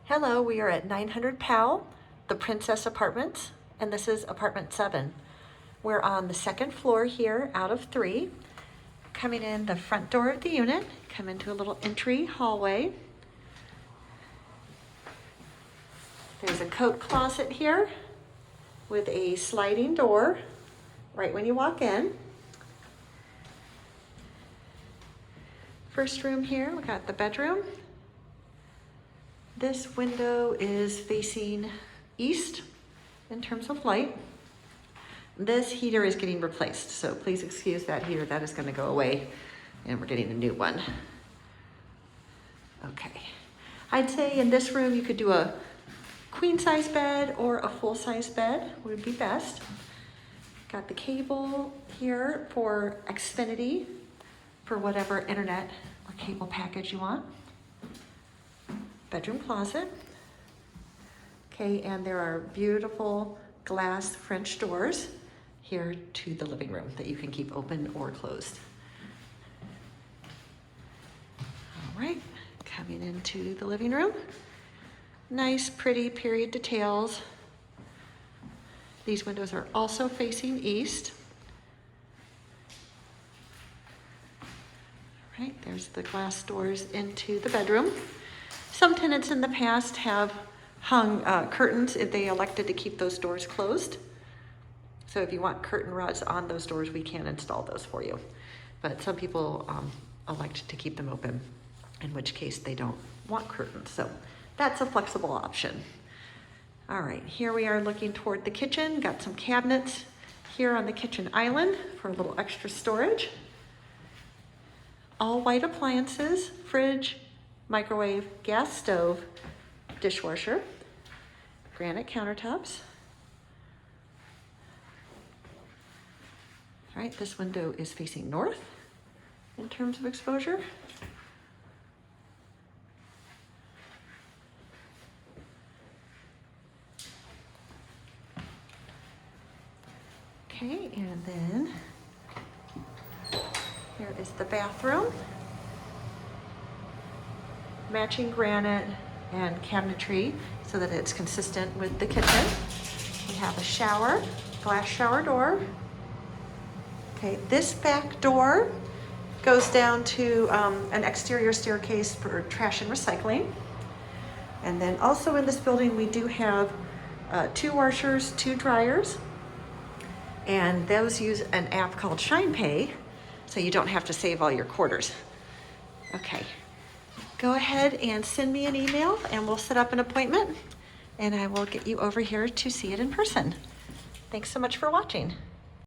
Hello, we are at 900 Powell, the Princess Apartments, and this is apartment 7. We're on the second floor here out of 3. Coming in the front door of the unit, come into a little entry hallway. There's a coat closet here with a sliding door right when you walk in. First room here, we got the bedroom. This window is facing east in terms of light. This heater is getting replaced, so please excuse that heater. That is going to go away, and we're getting a new one. Okay. I'd say in this room you could do a queen-size bed or a full-size bed would be best. Got the cable here for Xfinity for whatever internet or cable package you want. Bedroom closet. Okay, and there are beautiful glass French doors here to the living room that you can keep open or closed. All right, coming into the living room. Nice, pretty period details. These windows are also facing east. All right, there's the glass doors into the bedroom. Some tenants in the past have hung curtains if they elected to keep those doors closed. So if you want curtain rods on those doors, we can install those for you. But some people elect to keep them open, in which case they don't want curtains. So that's a flexible option. All right, here we are looking toward the kitchen. Got some cabinets here on the kitchen island for a little extra storage. All white appliances, fridge, microwave, gas stove, dishwasher, granite countertops. All right, this window is facing north in terms of exposure. Okay, and then here is the bathroom. Matching granite and cabinetry so that it's consistent with the kitchen. We have a shower, glass shower door. Okay, this back door goes down to an exterior staircase for trash and recycling. And then also in this building, we do have 2 washers, 2 dryers, and those use an app called ShinePay, so you don't have to save all your quarters. Okay. Go ahead and send me an email and we'll set up an appointment and I will get you over here to see it in person. Thanks so much for watching.